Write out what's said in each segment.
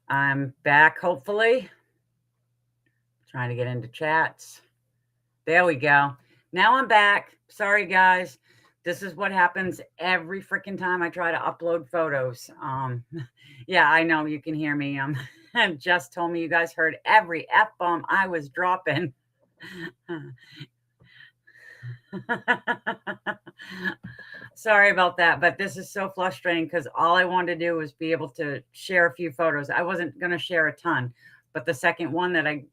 I'm back, hopefully. Trying to get into chats. There we go. Now I'm back. Sorry, guys. This is what happens every freaking time I try to upload photos. Yeah, I know you can hear me. Just told me you guys heard every F bomb I was dropping. Sorry about that, but this is so frustrating because all I wanted to do was be able to share a few photos. I wasn't going to share a ton, but the second one that I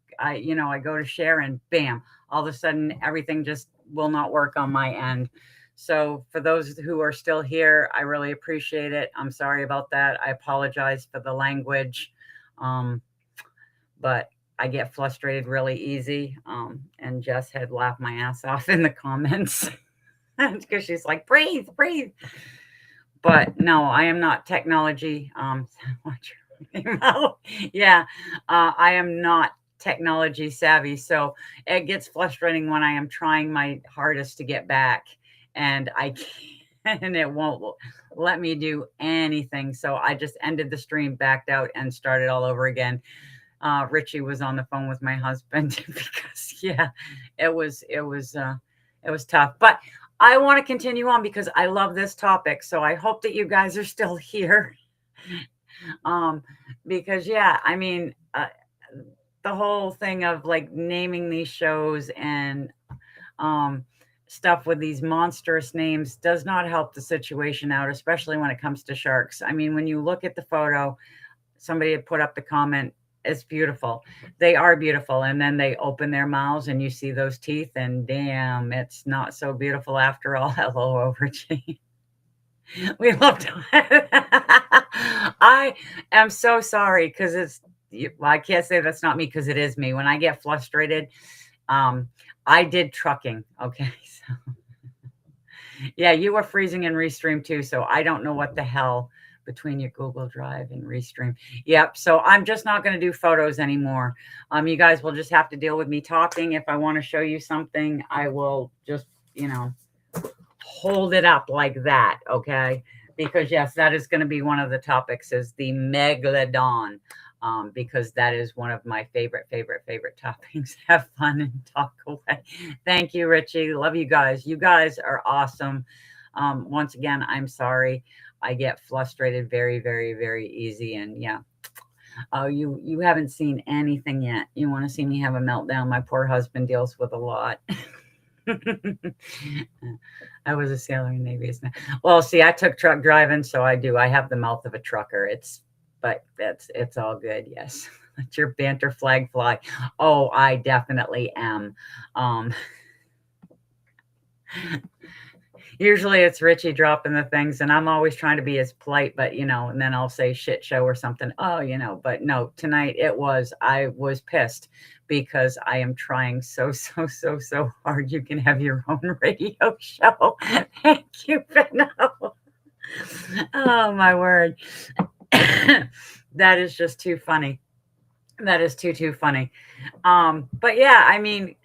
go to share and bam, all of a sudden everything just will not work on my end. So for those who are still here, I really appreciate it. I'm sorry about that. I apologize for the language. Um, but I get frustrated really easy. And Jess had laughed my ass off in the comments. Because she's like, breathe, breathe. But no, I am not technology. Watch your mouth. Yeah, I am not technology savvy. So it gets frustrating when I am trying my hardest to get back and I can't, and it won't let me do anything. So I just ended the stream, backed out, and started all over again. Richie was on the phone with my husband because yeah, it was tough. But I want to continue on because I love this topic. So I hope that you guys are still here. Um, because yeah, I mean, the whole thing of like naming these shows and um stuff with these monstrous names does not help the situation out, especially when it comes to sharks. I mean, when you look at the photo, somebody had put up the comment, it's beautiful. They are beautiful. And then they open their mouths and you see those teeth, and damn, it's not so beautiful after all. Hello, Overgy. We love to. I am so sorry because well, I can't say that's not me because it is me. When I get frustrated, um, I did trucking. Okay. So, yeah, you were freezing in Restream too. So I don't know what the hell between your Google Drive and Restream. Yep. So I'm just not going to do photos anymore. You guys will just have to deal with me talking. If I want to show you something, I will just, hold it up like that. Okay. Because yes, that is going to be one of the topics is the megalodon. Because that is one of my favorite topics. Have fun and talk away. Thank you, Richie. Love you guys. You guys are awesome. Once again, I'm sorry. I get frustrated very easy. And yeah. Oh, you haven't seen anything yet. You want to see me have a meltdown? My poor husband deals with a lot. I was a sailor in the Navy. Well, see, I took truck driving, so I do. I have the mouth of a trucker. But it's all good. Yes. Let your banter flag fly. Oh, I definitely am. Um, Usually it's Richie dropping the things, and I'm always trying to be as polite, but and then I'll say shit show or something. Oh, but no, tonight I was pissed because I am trying so hard. You can have your own radio show. Thank you, Benno. Oh, my word. That is just too funny. That is too funny. But yeah, I mean,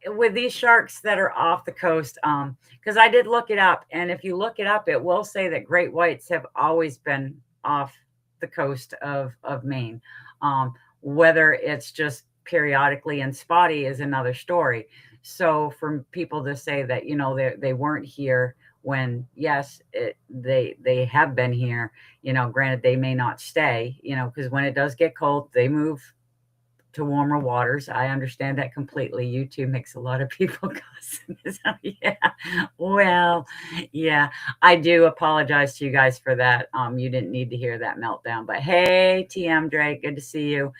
with these sharks that are off the coast, because I did look it up, and if you look it up, it will say that great whites have always been off the coast of Maine. Whether it's just periodically and spotty is another story. So for people to say that they weren't here when yes they have been here, granted they may not stay, because when it does get cold they move to warmer waters. I understand that completely. YouTube makes a lot of people cuss. Yeah. Well, yeah. I do apologize to you guys for that. You didn't need to hear that meltdown. But hey, TM Drake, good to see you.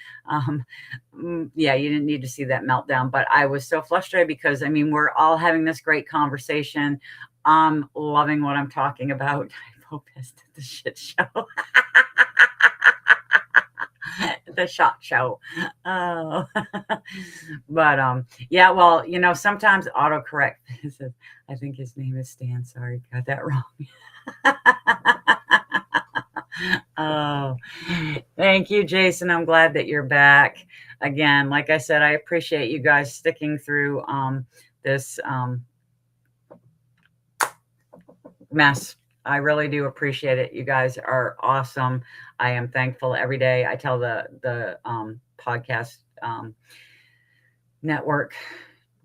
Yeah, you didn't need to see that meltdown. But I was so frustrated because I mean we're all having this great conversation. I'm loving what I'm talking about. I'm so pissed at the shit show. The shot show. Oh, but yeah. Well, sometimes autocorrect says, I think his name is Stan. Sorry, got that wrong. Oh, thank you, Jason. I'm glad that you're back again. Like I said, I appreciate you guys sticking through this mess. I really do appreciate it. You guys are awesome. I am thankful every day. I tell the podcast network,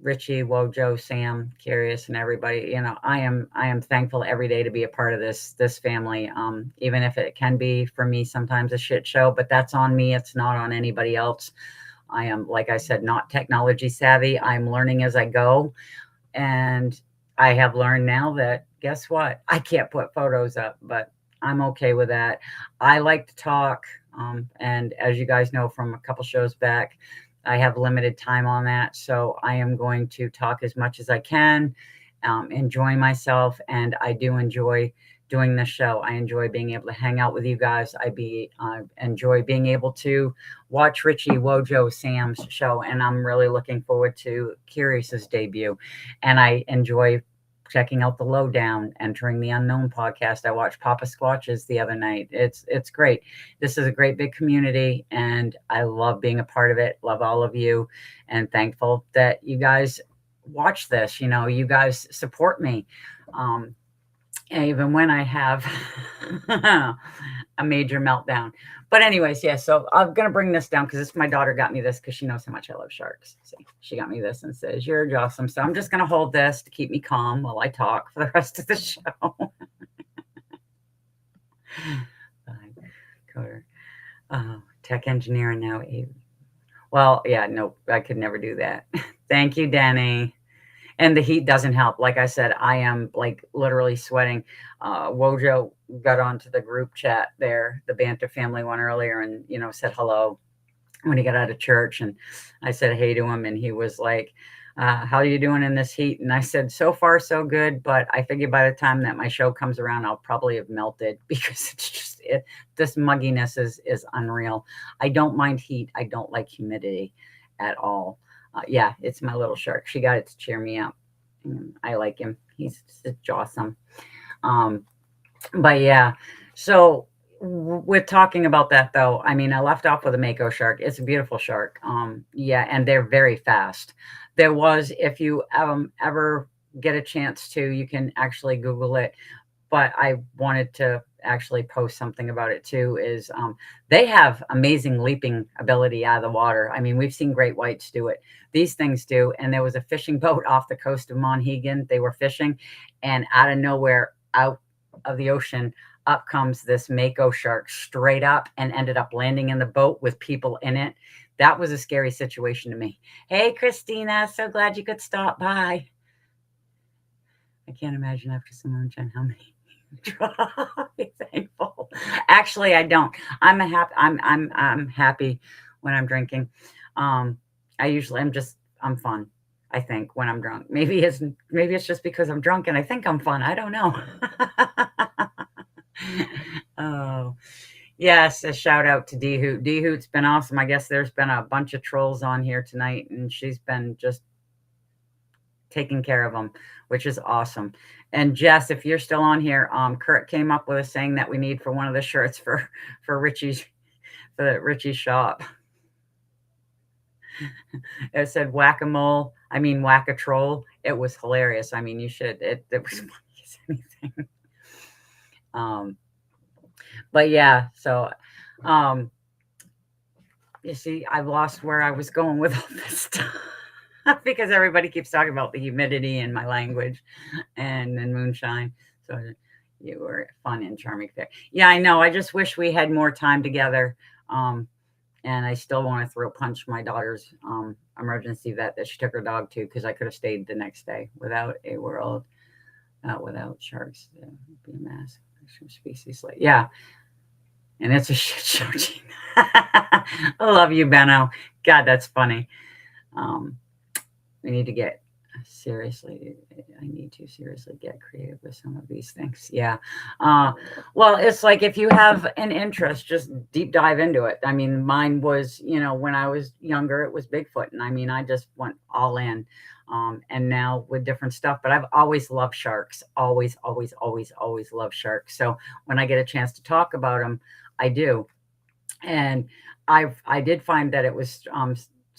Richie, Wojo, Sam, Curious, and everybody. I am thankful every day to be a part of this family. Even if it can be for me sometimes a shit show, but that's on me. It's not on anybody else. I am, like I said, not technology savvy. I'm learning as I go, and I have learned now that guess what? I can't put photos up, but I'm okay with that. I like to talk, and as you guys know from a couple shows back, I have limited time on that, so I am going to talk as much as I can, enjoy myself, and I do enjoy doing this show. I enjoy being able to hang out with you guys. I enjoy being able to watch Richie, Wojo, Sam's show, and I'm really looking forward to Curious's debut. And I enjoy checking out the Lowdown, Entering the Unknown podcast. I watched Papa Squatches the other night. It's great. This is a great big community, and I love being a part of it. Love all of you, and thankful that you guys watch this. You guys support me. Even when I have a major meltdown. But anyways, yeah, so I'm going to bring this down because my daughter got me this because she knows how much I love sharks. See, she got me this and says, "You're awesome." So I'm just going to hold this to keep me calm while I talk for the rest of the show. Coder. Tech engineer and now. Well, yeah, nope, I could never do that. Thank you, Danny. And the heat doesn't help. Like I said, I am like literally sweating. Wojo got onto the group chat there, the Banter family one earlier, and said hello when he got out of church. And I said hey to him, and he was like, "How are you doing in this heat?" And I said, "So far, so good. But I figure by the time that my show comes around, I'll probably have melted because it's just this mugginess is unreal. I don't mind heat. I don't like humidity at all. Yeah, it's my little shark. She got it to cheer me up. I like him. He's just awesome. But yeah, so with talking about that though, I mean, I left off with a mako shark. It's a beautiful shark. Yeah, and they're very fast. There was, if you ever get a chance to, you can actually Google it. But I wanted to actually post something about it too, is they have amazing leaping ability out of the water. I mean, we've seen great whites do it. These things do. And there was a fishing boat off the coast of Monhegan. They were fishing, and out of nowhere, out of the ocean, up comes this mako shark straight up and ended up landing in the boat with people in it. That was a scary situation to me. Hey, Christina, so glad you could stop by. I can't imagine after some moonshine how many be thankful. Actually, I don't. I'm happy when I'm drinking. I'm fun. I think when I'm drunk. Maybe it's just because I'm drunk and I think I'm fun. I don't know. Oh, yes, a shout out to D Hoot. D Hoot's been awesome. I guess there's been a bunch of trolls on here tonight, and she's been just taking care of them, which is awesome. And Jess, if you're still on here, Kurt came up with a saying that we need for one of the shirts for Richie's shop. It said whack-a-mole. I mean whack-a-troll. It was hilarious. I mean, you should. It was funny as anything. But yeah, so you see, I've lost where I was going with all this stuff. Because everybody keeps talking about the humidity in my language and then moonshine. So you were fun and charming there. Yeah, I know. I just wish we had more time together. And I still want to throw punch my daughter's emergency vet that she took her dog to, because I could have stayed the next day. Without a world, without sharks, be a mess. Species like, yeah. And it's a shit show, Gina. I love you, Benno. God, that's funny. We need to get seriously get creative with some of these things. Yeah. Well, it's like if you have an interest, just deep dive into it. I mean, mine was, when I was younger, it was Bigfoot. And I mean, I just went all in. And now with different stuff, but I've always loved sharks. Always, always, always, always loved sharks. So when I get a chance to talk about them, I do. And I did find that it was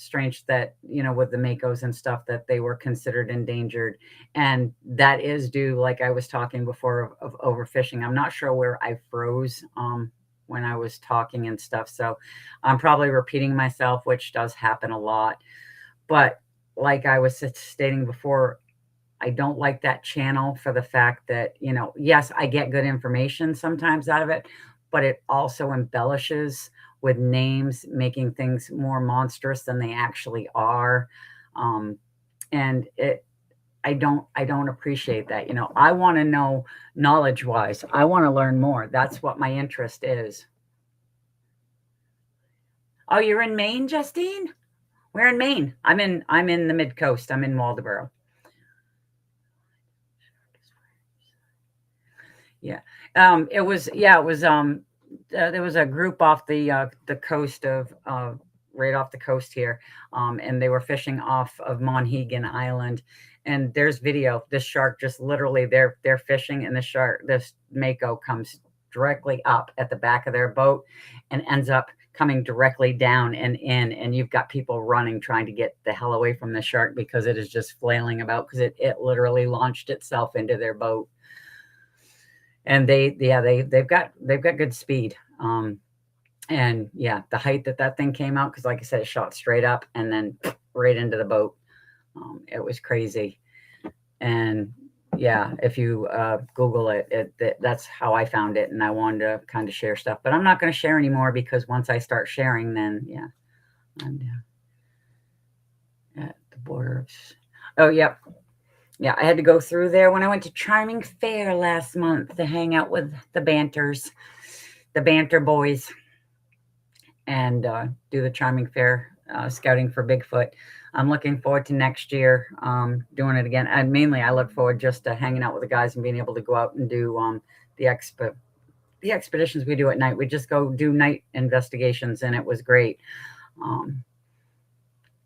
strange that with the makos and stuff that they were considered endangered, and that is due, like I was talking before, of overfishing. I'm not sure where I froze when I was talking and stuff. So I'm probably repeating myself, which does happen a lot. But like I was stating before, I don't like that channel for the fact that, yes, I get good information sometimes out of it, but it also embellishes with names, making things more monstrous than they actually are. Um, and I don't appreciate that. I want to know knowledge wise. I want to learn more. That's what my interest is. Oh, you're in Maine, Justine? We're in Maine. I'm in the mid coast. I'm in Waldoboro. Yeah. There was a group off the coast of right off the coast here, and they were fishing off of Monhegan Island. And there's video. This shark just literally they're fishing, and this mako comes directly up at the back of their boat and ends up coming directly down and in, and you've got people running trying to get the hell away from the shark because it is just flailing about because it literally launched itself into their boat. And they've got good speed. And yeah, the height that thing came out, because like I said, it shot straight up and then right into the boat. It was crazy. And yeah, if you Google that's how I found it, and I wanted to kind of share stuff, but I'm not going to share anymore because once I start sharing, then yeah, I'm at the border of. Oh, yep. Yeah, I had to go through there when I went to Charming Fair last month to hang out with the banter boys, and do the Charming Fair scouting for Bigfoot. I'm looking forward to next year doing it again. And mainly, I look forward just to hanging out with the guys and being able to go out and do the expeditions we do at night. We just go do night investigations, and it was great. Um,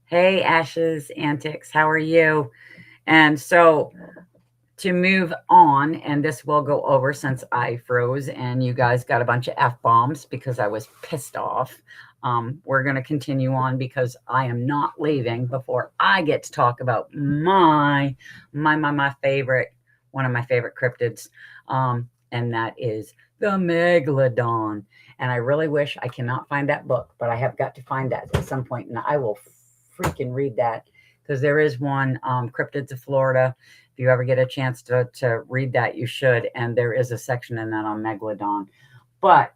hey, Ashes Antics, how are you? And so to move on, and this will go over since I froze and you guys got a bunch of F-bombs because I was pissed off. We're going to continue on because I am not leaving before I get to talk about my favorite, one of my favorite cryptids. And that is the Megalodon. And I really wish I cannot find that book, but I have got to find that at some point, and I will freaking read that because there is one, Cryptids of Florida. If you ever get a chance to read that, you should. And there is a section in that on Megalodon. But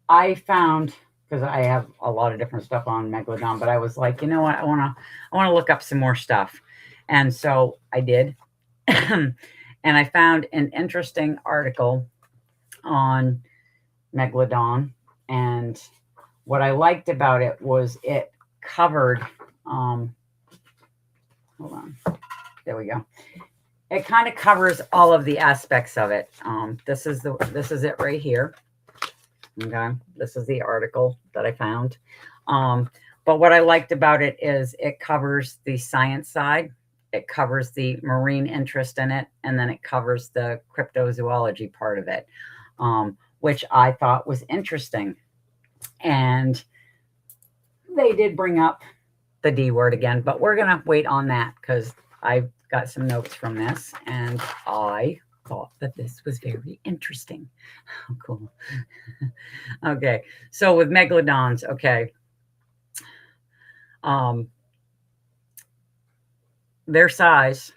I found, because I have a lot of different stuff on Megalodon, but I was like, you know what? I want to look up some more stuff. And so I did. And I found an interesting article on Megalodon. And what I liked about it was it covered, hold on. There we go. It kind of covers all of the aspects of it. This is it right here. Okay, this is the article that I found. But what I liked about it is it covers the science side, it covers the marine interest in it, and then it covers the cryptozoology part of it, which I thought was interesting. And they did bring up the D word again, but we're gonna wait on that because I've got some notes from this, and I thought that this was very interesting. Oh, cool. Okay, so with megalodons, okay, their size,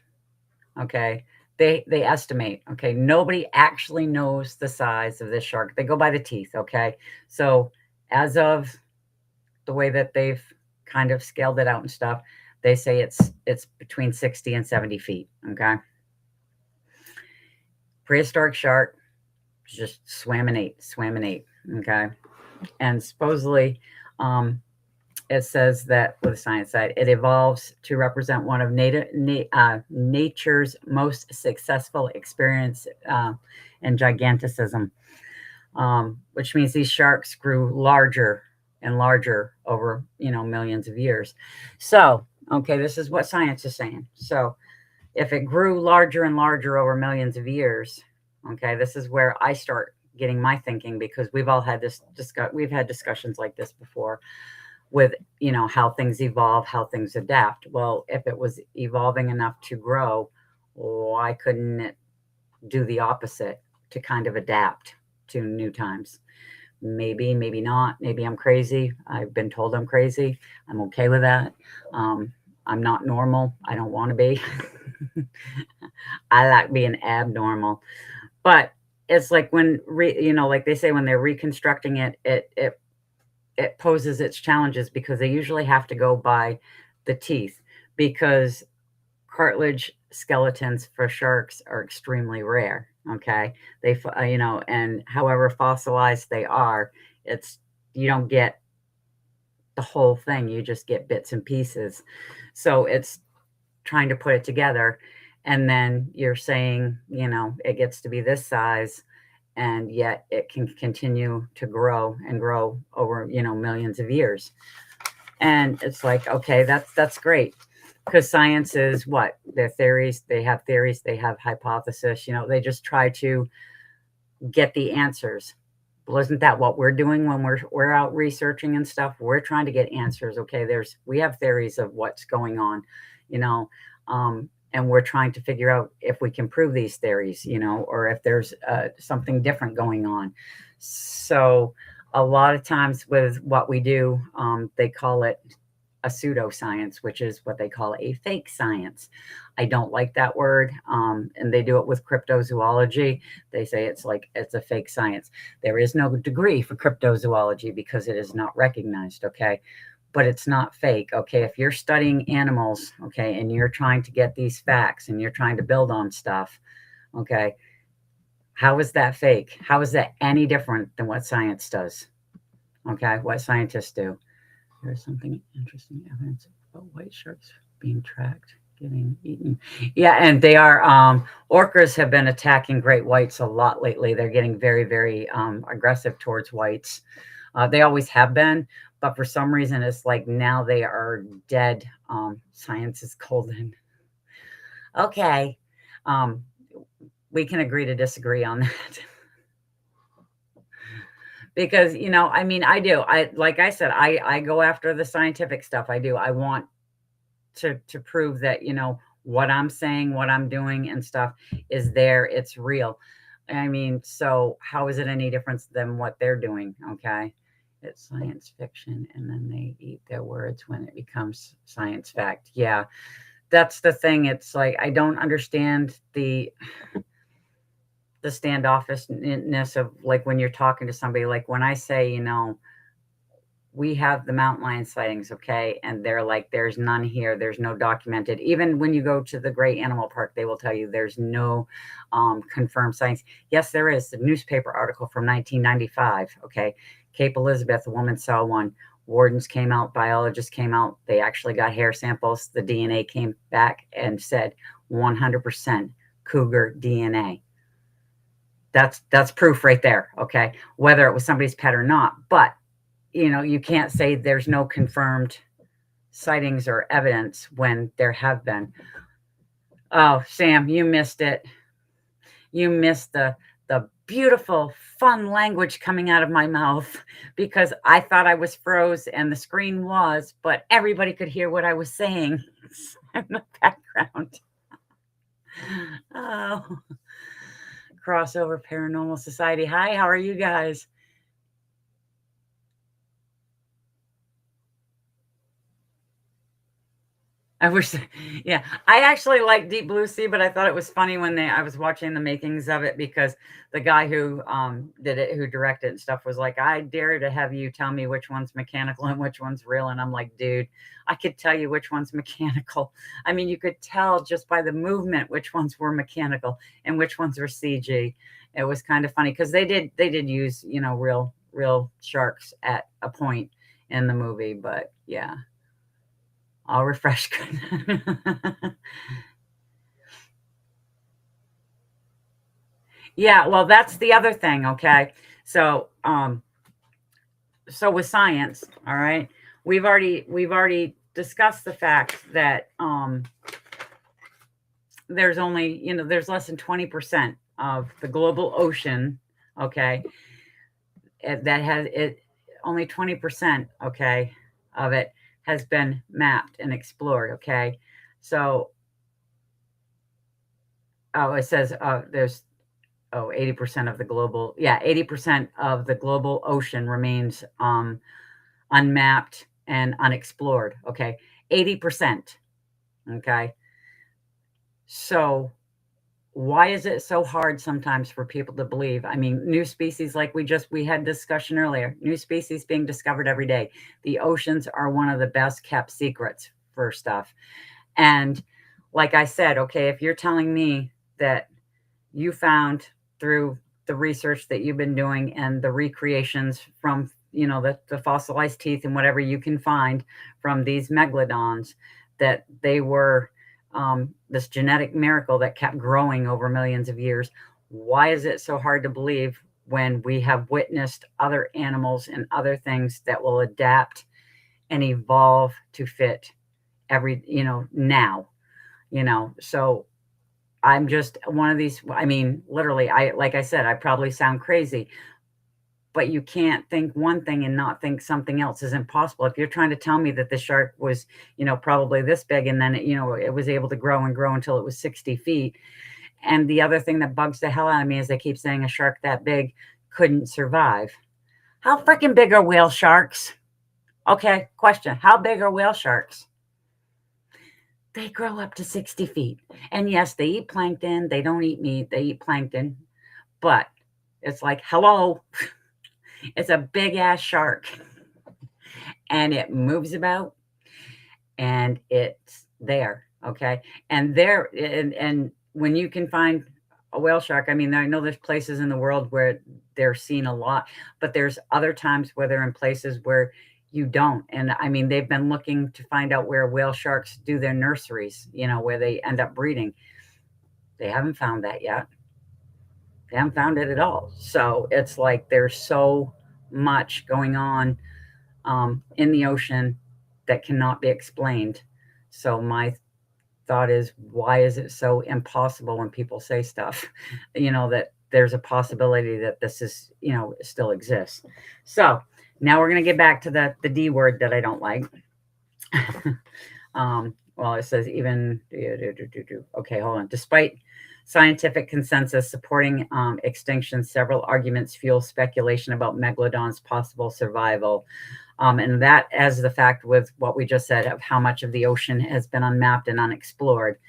okay, they estimate, okay, nobody actually knows the size of this shark. They go by the teeth, okay. So as of the way that they've kind of scaled it out and stuff, they say it's between 60 and 70 feet. Okay. Prehistoric shark just swam and ate. Okay. And supposedly, it says that with the science side, it evolves to represent one of nature's most successful experience in giganticism, which means these sharks grew larger and larger over, millions of years. So, okay, this is what science is saying. So if it grew larger and larger over millions of years, okay, this is where I start getting my thinking, because we've all had we've had discussions like this before with, how things evolve, how things adapt. Well, if it was evolving enough to grow, why couldn't it do the opposite to kind of adapt? to new times. Maybe, maybe not. Maybe I'm crazy. I've been told I'm crazy. I'm okay with that. I'm not normal. I don't want to be. I like being abnormal. But it's like when like they say when they're reconstructing it, it poses its challenges because they usually have to go by the teeth because cartilage skeletons for sharks are extremely rare. Okay, and however fossilized they are, it's you don't get the whole thing. You just get bits and pieces. So it's trying to put it together, and then you're saying, it gets to be this size, and yet it can continue to grow and grow over, millions of years. And it's like, okay, that's great. Because science is what? Their theories, they have theories, they have hypothesis, they just try to get the answers. Well, isn't that what we're doing when we're out researching and stuff? We're trying to get answers. Okay, we have theories of what's going on, and we're trying to figure out if we can prove these theories, or if there's something different going on. So a lot of times with what we do, they call it a pseudoscience, which is what they call a fake science. I don't like that word. And they do it with cryptozoology. They say it's a fake science. There is no degree for cryptozoology because it is not recognized. Okay. But it's not fake. Okay. If you're studying animals, okay, and you're trying to get these facts and you're trying to build on stuff, okay, how is that fake? How is that any different than what science does? Okay. What scientists do. There's something interesting evidence about white sharks being tracked, getting eaten. Yeah, and they are, orcas have been attacking great whites a lot lately. They're getting very, very aggressive towards whites. They always have been, but for some reason, it's like now they are dead. Science is golden. Okay. We can agree to disagree on that. Because, I do. Like I said, I go after the scientific stuff. I do. I want to prove that, what I'm saying, what I'm doing and stuff is there. It's real. So how is it any different than what they're doing? Okay. It's science fiction, and then they eat their words when it becomes science fact. Yeah. That's the thing. It's like, I don't understand the standoffishness of like when you're talking to somebody, like when I say, we have the mountain lion sightings, okay, and they're like, there's none here, there's no documented. Even when you go to the Great Animal Park, they will tell you there's no confirmed sightings. Yes, there is. The newspaper article from 1995, okay, Cape Elizabeth, a woman saw one. Wardens came out, biologists came out, they actually got hair samples. The DNA came back and said 100% cougar DNA. That's proof right there, okay, whether it was somebody's pet or not. But you can't say there's no confirmed sightings or evidence when there have been. Oh, Sam, you missed it. You missed the beautiful, fun language coming out of my mouth because I thought I was froze and the screen was, but everybody could hear what I was saying in the background. Oh, Crossover Paranormal Society. Hi, how are you guys? I wish, yeah, I actually like Deep Blue Sea, but I thought it was funny when I was watching the makings of it because the guy who did it, who directed and stuff, was like, I dare to have you tell me which one's mechanical and which one's real. And I'm like, dude, I could tell you which one's mechanical. You could tell just by the movement which ones were mechanical and which ones were CG. It was kind of funny because they did use, real sharks at a point in the movie, but yeah. I'll refresh. Yeah, well, that's the other thing, okay? So, so with science, all right, we've already discussed the fact that there's only, there's less than 20% of the global ocean, okay, that has it, only 20%, okay, of it has been mapped and explored, okay? So, oh, it says there's oh, 80% of the global, yeah, 80% of the global ocean remains unmapped and unexplored. Okay. 80%. Okay. So why is it so hard sometimes for people to believe? I mean, new species, like we had discussion earlier, new species being discovered every day. The oceans are one of the best kept secrets for stuff. And like I said, okay, if you're telling me that you found through the research that you've been doing and the recreations from, the fossilized teeth and whatever you can find from these megalodons, that they were this genetic miracle that kept growing over millions of years. Why is it so hard to believe when we have witnessed other animals and other things that will adapt and evolve to fit every, now, so I'm just one of these. I mean, literally, like I said, I probably sound crazy, but you can't think one thing and not think something else is impossible. If you're trying to tell me that the shark was, probably this big, and then it was able to grow and grow until it was 60 feet. And the other thing that bugs the hell out of me is they keep saying a shark that big couldn't survive. How freaking big are whale sharks? Okay, question. How big are whale sharks? They grow up to 60 feet. And yes, they eat plankton. They don't eat meat. They eat plankton. But it's like, hello, it's a big ass shark. And it moves about and it's there. Okay. And when you can find a whale shark, I mean, I know there's places in the world where they're seen a lot, but there's other times where they're in places where you don't. And I mean, they've been looking to find out where whale sharks do their nurseries, where they end up breeding. They haven't found that yet. They haven't found it at all. So it's like there's so much going on in the ocean that cannot be explained. So my thought is, why is it so impossible when people say stuff, that there's a possibility that this is, still exists. So now we're going to get back to the D word that I don't like. Well, it says even, okay, hold on. Despite scientific consensus supporting extinction, several arguments fuel speculation about megalodon's possible survival. And that as the fact with what we just said of how much of the ocean has been unmapped and unexplored.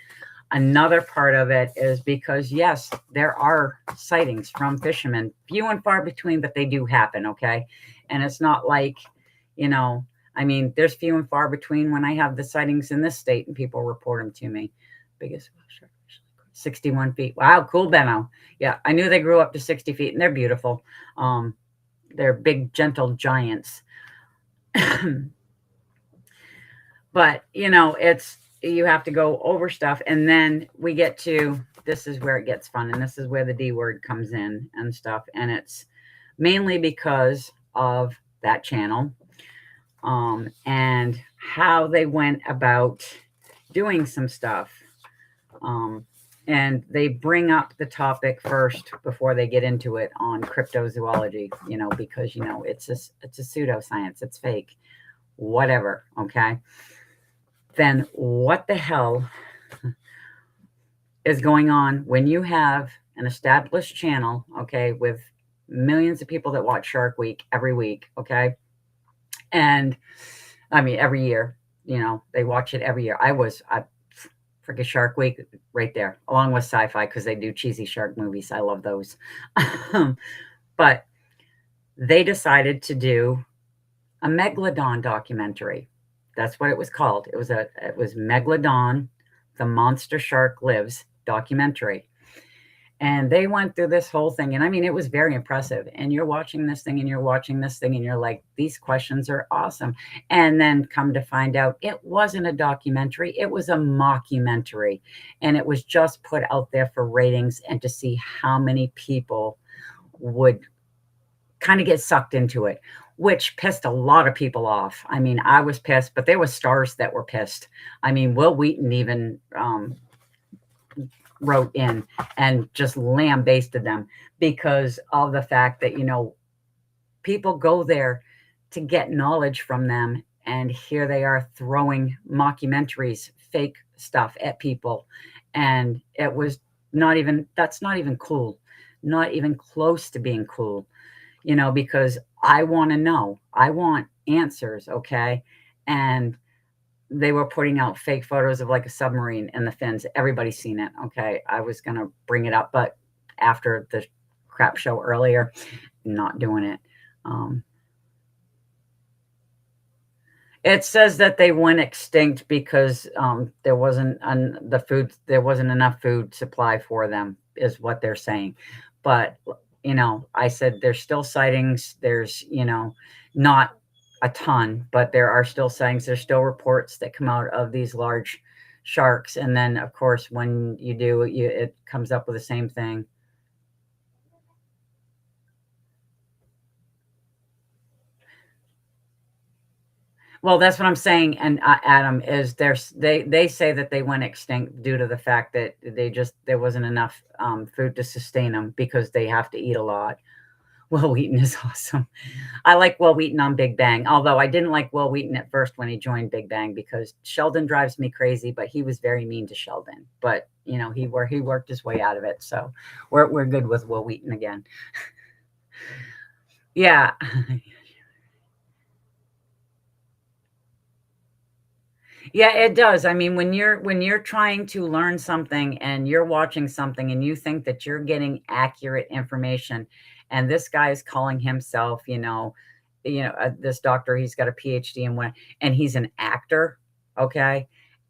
Another part of it is because, yes, there are sightings from fishermen, few and far between, but they do happen, okay? And it's not like, I mean, there's few and far between when I have the sightings in this state and people report them to me. Biggest shark, 61 feet. Wow, cool, Benno. Yeah, I knew they grew up to 60 feet, and they're beautiful. They're big, gentle giants. But, you have to go over stuff. And then we get to, this is where it gets fun. And this is where the D word comes in and stuff. And it's mainly because of that channel and how they went about doing some stuff. And they bring up the topic first before they get into it on cryptozoology, because, it's a pseudoscience. It's fake, whatever. Okay. Then what the hell is going on when you have an established channel, okay, with millions of people that watch Shark Week every week, okay? And I mean, every year, they watch it every year. I forget Shark Week right there, along with sci-fi, because they do cheesy shark movies. I love those. But they decided to do a megalodon documentary. That's what it was called. It was Megalodon, The Monster Shark Lives documentary. And they went through this whole thing. And I mean, it was very impressive. And you're watching this thing and you're watching this thing and you're like, these questions are awesome. And then come to find out it wasn't a documentary. It was a mockumentary. And it was just put out there for ratings and to see how many people would kind of get sucked into it, which pissed a lot of people off. I mean, I was pissed, but there were stars that were pissed. I mean, Will Wheaton even wrote in and just lambasted them because of the fact that, people go there to get knowledge from them. And here they are throwing mockumentaries, fake stuff at people. And it was that's not even cool. not even close to being cool, because I want to know. I want answers, okay? And they were putting out fake photos of like a submarine and the fins. Everybody's seen it, okay? I was going to bring it up, but after the crap show earlier, not doing it. It says that they went extinct because there wasn't there wasn't enough food supply for them, is what they're saying. But I said there's still sightings. There's not a ton, but there are still sightings. There's still reports that come out of these large sharks, and then of course when you do, it comes up with the same thing. Well, that's what I'm saying, and Adam, is they say that they went extinct due to the fact that there wasn't enough food to sustain them because they have to eat a lot. Will Wheaton is awesome. I like Will Wheaton on Big Bang, although I didn't like Will Wheaton at first when he joined Big Bang because Sheldon drives me crazy, but he was very mean to Sheldon. But he worked his way out of it, so we're good with Will Wheaton again. Yeah. Yeah, it does. I mean, when you're trying to learn something and you're watching something and you think that you're getting accurate information, and this guy is calling himself, this doctor, he's got a PhD in what, and he's an actor, okay?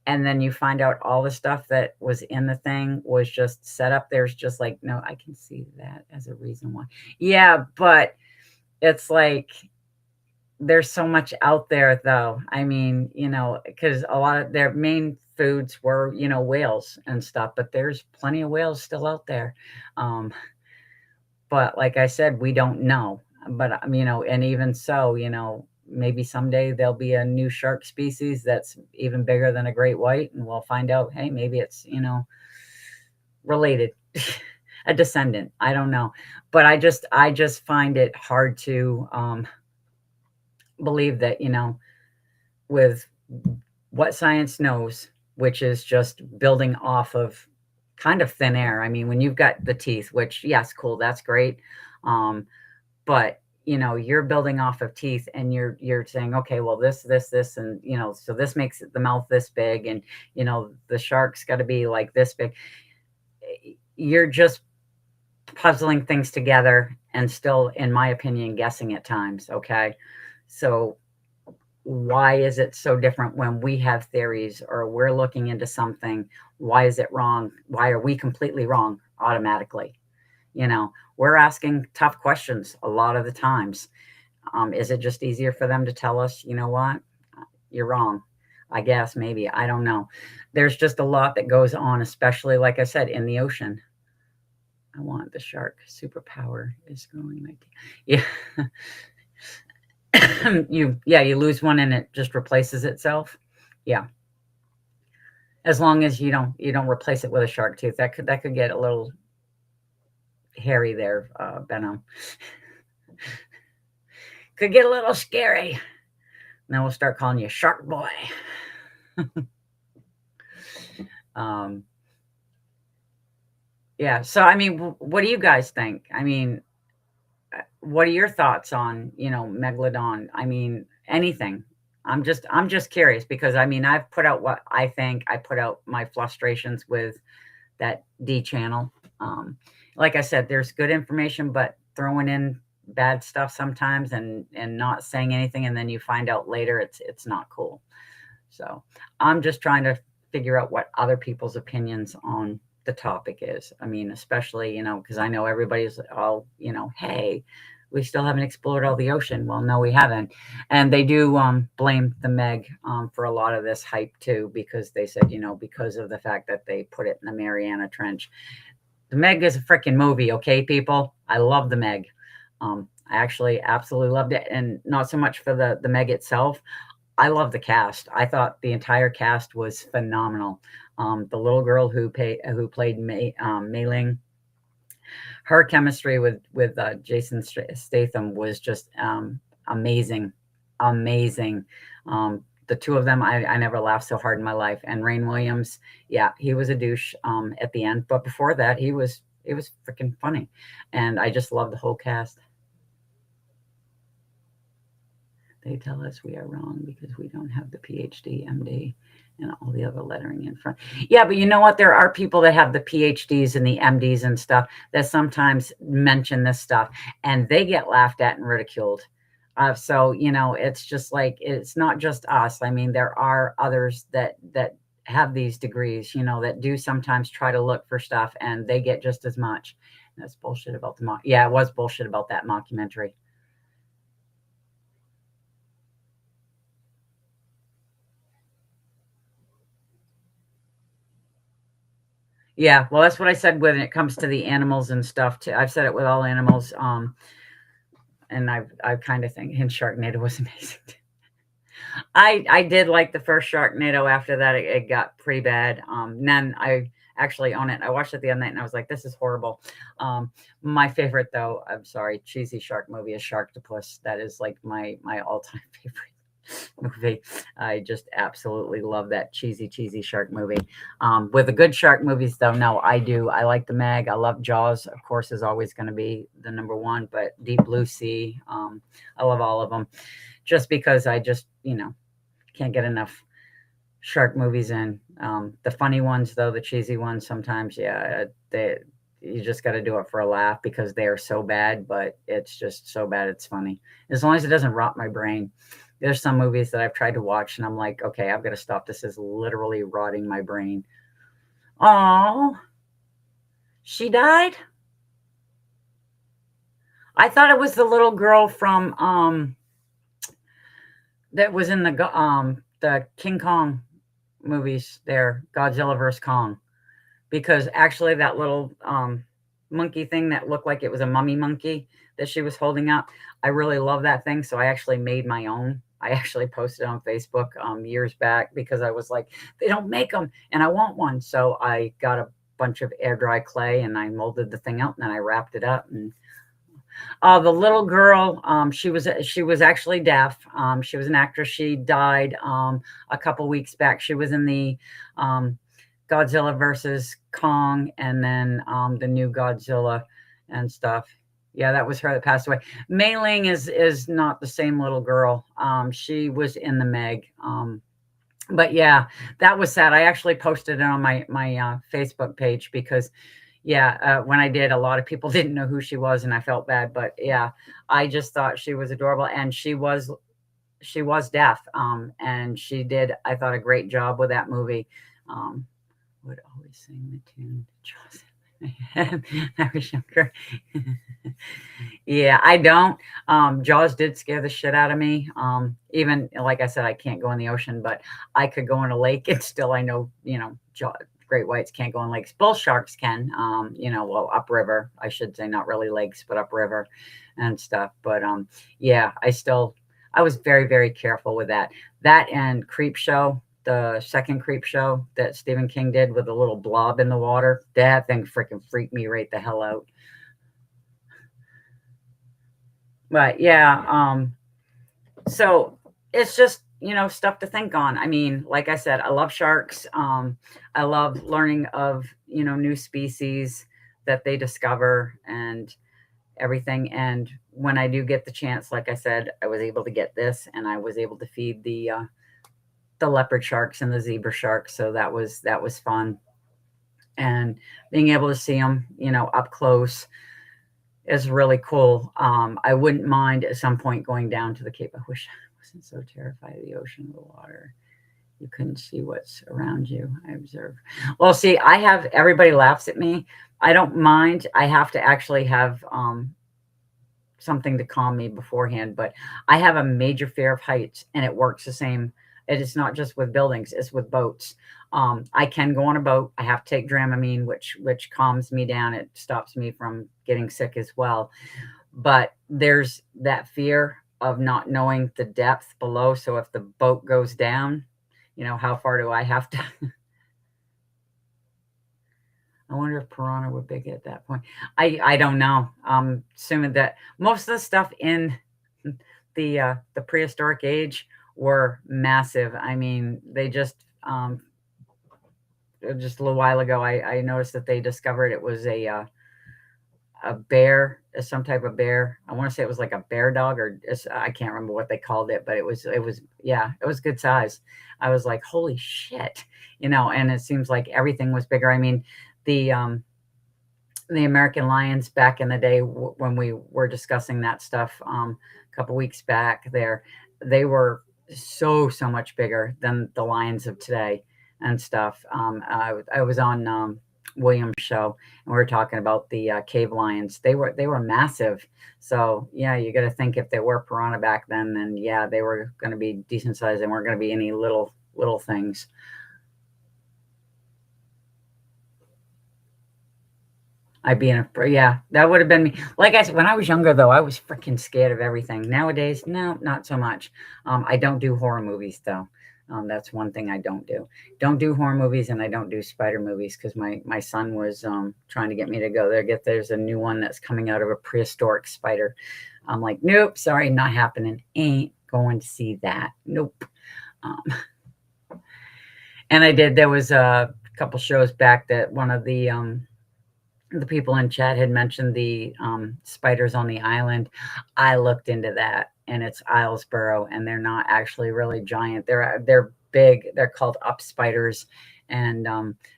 And then you find out all the stuff that was in the thing was just set up. There's just like, no, I can see that as a reason why. Yeah, but it's like there's so much out there though. I mean, because a lot of their main foods were, whales and stuff, but there's plenty of whales still out there. Um, but like I said, we don't know. But and even so, maybe someday there'll be a new shark species that's even bigger than a great white, and we'll find out, hey, maybe it's, related. A descendant. I don't know. But I just find it hard to believe that, with what science knows, which is just building off of kind of thin air. I mean, when you've got the teeth, which, yes, cool, that's great. But you're building off of teeth and you're saying, okay, well, this, and so this makes the mouth this big, and the shark's got to be like this big. You're just puzzling things together and still, in my opinion, guessing at times. Okay. So why is it so different when we have theories or we're looking into something? Why is it wrong? Why are we completely wrong automatically? We're asking tough questions a lot of the times. Is it just easier for them to tell us, you know what, you're wrong? I guess, maybe, I don't know. There's just a lot that goes on, especially, like I said, in the ocean. I want the shark superpower is growing. Yeah. You lose one and it just replaces itself. Yeah. As long as you don't replace it with a shark tooth. That could get a little hairy there, Benno. Could get a little scary. And then we'll start calling you Shark Boy. um yeah, so I mean, what do you guys think? I mean, what are your thoughts on, Megalodon? I mean, anything. I'm just curious because I mean, I've put out what I think. I put out my frustrations with that D channel. Like I said, there's good information, but throwing in bad stuff sometimes and not saying anything, and then you find out later it's not cool. So I'm just trying to figure out what other people's opinions on the topic is. I mean, especially, because I know everybody's all, hey, we still haven't explored all the ocean. Well, no, we haven't. And they do blame the Meg for a lot of this hype too, because they said, because of the fact that they put it in the Mariana Trench. The Meg is a freaking movie, okay, people? I love the Meg. I actually absolutely loved it, and not so much for the Meg itself. I love the cast. I thought the entire cast was phenomenal. The little girl who played Mei Ling, her chemistry with Jason Statham was just amazing, amazing. The two of them, I never laughed so hard in my life. And Rainn Williams, yeah, he was a douche at the end, but before that, it was freaking funny, and I just love the whole cast. They tell us we are wrong because we don't have the PhD, MD, and all the other lettering in front. Yeah, but you know what? There are people that have the PhDs and the MDs and stuff that sometimes mention this stuff, and they get laughed at and ridiculed. So it's just like it's not just us. I mean, there are others that have these degrees, that do sometimes try to look for stuff, and they get just as much. And that's bullshit about the mock. Yeah, it was bullshit about that mockumentary. Yeah, well, that's what I said when it comes to the animals and stuff too. I've said it with all animals, and I kind of think and Sharknado was amazing. I did like the first Sharknado. After that, it got pretty bad. Then I actually own it. I watched it the other night, and I was like, "This is horrible." My favorite, though, I'm sorry, cheesy shark movie is Sharktopus. That is like my all time favorite movie. I just absolutely love that cheesy shark movie. With the good shark movies, though, no, I do. I like the Meg. I love Jaws. Of course, is always going to be the number one. But Deep Blue Sea, I love all of them, just because I just can't get enough shark movies in. The funny ones, though, the cheesy ones, sometimes, yeah, they you just got to do it for a laugh because they are so bad, but it's just so bad it's funny. As long as it doesn't rot my brain. There's some movies that I've tried to watch and I'm like, okay, I've got to stop. This is literally rotting my brain. Oh, she died? I thought it was the little girl from that was in the King Kong movies there, Godzilla vs. Kong. Because actually that little monkey thing that looked like it was a mummy monkey that she was holding up, I really love that thing. So I actually made my own. I actually posted on Facebook years back because I was like, they don't make them and I want one. So I got a bunch of air dry clay and I molded the thing out and then I wrapped it up. And the little girl, she was actually deaf. She was an actress. She died a couple weeks back. She was in the Godzilla versus Kong, and then the new Godzilla and stuff. Yeah, that was her that passed away. Mei Ling is not the same little girl. She was in the Meg. But yeah, that was sad. I actually posted it on my Facebook page because yeah, when I did, a lot of people didn't know who she was, and I felt bad. But yeah, I just thought she was adorable, and she was deaf, and she did, I thought, a great job with that movie. Would always sing the tune Jaws in my head. I was younger. Yeah, I don't. Jaws did scare the shit out of me. Even like I said, I can't go in the ocean, but I could go in a lake and still I know, great whites can't go in lakes. Bull sharks can, well, upriver, I should say, not really lakes, but upriver and stuff. But yeah, I was very, very careful with that. That and Creep Show, the second Creep Show that Stephen King did with a little blob in the water. That thing freaking freaked me right the hell out. But yeah, so it's just, stuff to think on. I mean, like I said, I love sharks. I love learning of, new species that they discover and everything. And when I do get the chance, like I said, I was able to get this and I was able to feed the leopard sharks and the zebra sharks. So that was fun. And being able to see them, up close is really cool. I wouldn't mind at some point going down to the Cape. I wish I wasn't so terrified of the ocean, the water. You couldn't see what's around you. I observe. Well, see, everybody laughs at me. I don't mind. I have to actually have something to calm me beforehand, but I have a major fear of heights and it works the same. It is not just with buildings, it's with boats. I can go on a boat. I have to take Dramamine, which calms me down. It stops me from getting sick as well. But there's that fear of not knowing the depth below. So if the boat goes down, how far do I have to? I wonder if piranha were big at that point. I don't know. I'm assuming that most of the stuff in the prehistoric age were massive. I mean, they just a little while ago, I noticed that they discovered it was a a bear, some type of bear. I want to say it was like a bear dog, or I can't remember what they called it, but yeah, it was good size. I was like, holy shit, and it seems like everything was bigger. I mean, the um, the American lions back in the day when we were discussing that stuff a couple weeks back there, they were so much bigger than the lions of today and stuff. I was on William's show and we were talking about the cave lions. They were massive. So yeah, you got to think if they were piranha back then yeah, they were going to be decent size. They weren't going to be any little things. I'd be in a yeah, that would have been me. Like I said, when I was younger, though, I was freaking scared of everything. Nowadays, no, not so much. I don't do horror movies, though. That's one thing I don't do. Don't do horror movies, and I don't do spider movies because my son was trying to get me to go there. There's a new one that's coming out of a prehistoric spider. I'm like, nope, sorry, not happening. Ain't going to see that. Nope. Um, and I did. There was a couple shows back that one of the people in chat had mentioned the spiders on the island. I looked into that, and it's Islesboro, and they're not actually really giant. They're big. They're called up spiders, and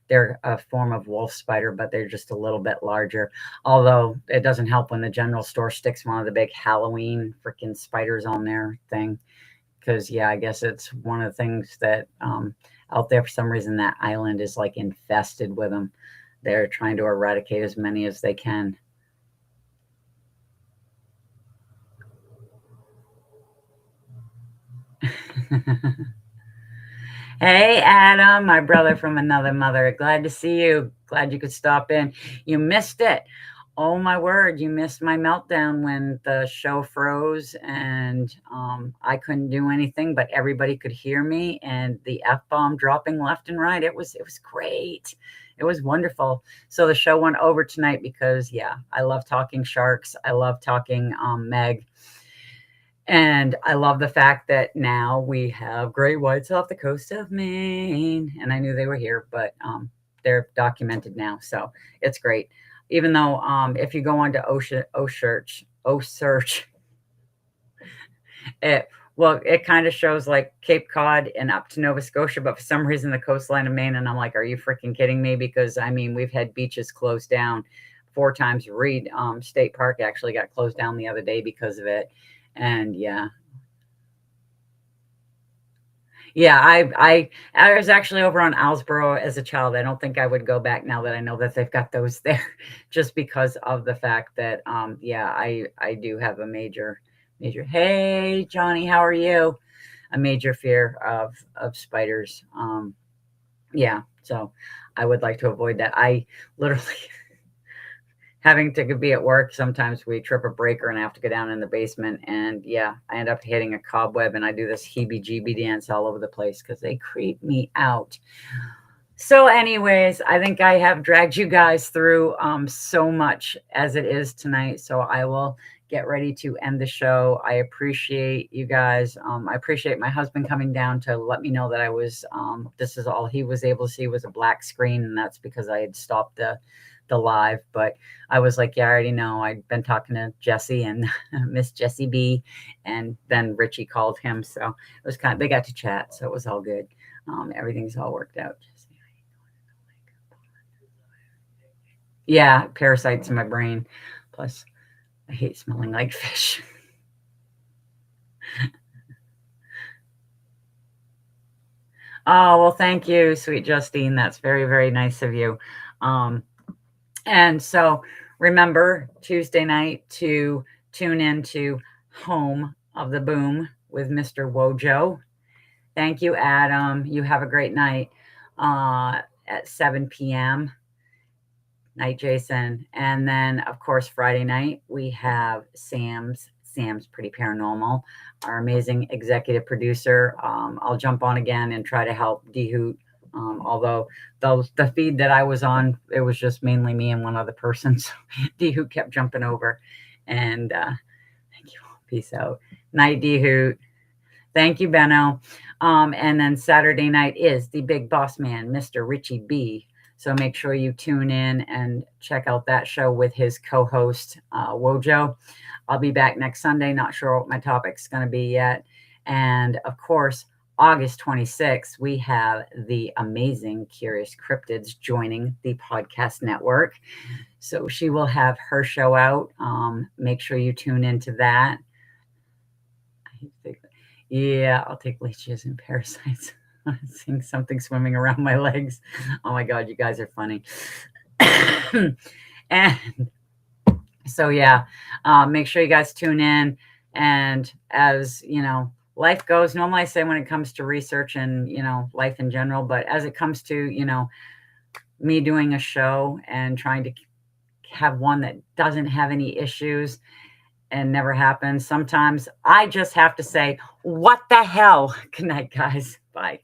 they're a form of wolf spider, but they're just a little bit larger. Although it doesn't help when the general store sticks one of the big Halloween freaking spiders on their thing, because yeah, I guess it's one of the things that out there for some reason that island is like infested with them. They're trying to eradicate as many as they can. Hey, Adam, my brother from another mother. Glad to see you. Glad you could stop in. You missed it. Oh, my word. You missed my meltdown when the show froze and I couldn't do anything, but everybody could hear me and the F-bomb dropping left and right. It was great. It was wonderful. So the show went over tonight because, yeah, I love talking sharks. I love talking Meg. And I love the fact that now we have gray whites off the coast of Maine. And I knew they were here, but they're documented now. So it's great. Even though if you go onto O Search, it kind of shows like Cape Cod and up to Nova Scotia, but for some reason the coastline of Maine. And I'm like, are you freaking kidding me? Because I mean, we've had beaches closed down 4 times. Reed State Park actually got closed down the other day because of it. And yeah, I was actually over on Islesboro as a child. I don't think I would go back now that I know that they've got those there, just because of the fact that yeah, I do have a major. Hey Johnny, how are you? A major fear of spiders. Yeah, so I would like to avoid that. I literally having to be at work, sometimes we trip a breaker and I have to go down in the basement. And yeah, I end up hitting a cobweb and I do this heebie-jeebie dance all over the place because they creep me out. So anyways, I think I have dragged you guys through so much as it is tonight. So I will get ready to end the show. I appreciate you guys. I appreciate my husband coming down to let me know that I was, this is all he was able to see was a black screen. And that's because I had stopped the live, but I was like, yeah, I already know. I'd been talking to Jesse and Miss Jessie B, and then Richie called him. So it was they got to chat. So it was all good. Everything's all worked out. Yeah, parasites in my brain. Plus, I hate smelling like fish. Oh, well, thank you, sweet Justine. That's very, very nice of you. And so remember Tuesday night to tune into Home of the Boom with Mr. Wojo. Thank you, Adam. You have a great night at 7 p.m. Night, Jason. And then, of course, Friday night, we have Sam's Pretty Paranormal, our amazing executive producer. I'll jump on again and try to help D-Hoot. Although the feed that I was on, it was just mainly me and one other person. So D-Hoot kept jumping over. And thank you. Peace out. Night, D-Hoot. Thank you, Benno. And then Saturday night is the big boss man, Mr. Richie B. So make sure you tune in and check out that show with his co-host, Wojo. I'll be back next Sunday. Not sure what my topic's going to be yet. And of course, August 26th, we have the amazing Curious Cryptids joining the podcast network. So she will have her show out. Make sure you tune into that. Yeah, I'll take leeches and parasites. I'm seeing something swimming around my legs. Oh my God, you guys are funny. And so, yeah, make sure you guys tune in. And as you know, life goes, normally I say when it comes to research and, life in general, but as it comes to, me doing a show and trying to have one that doesn't have any issues and never happens, sometimes I just have to say, what the hell? Good night, guys. Bye.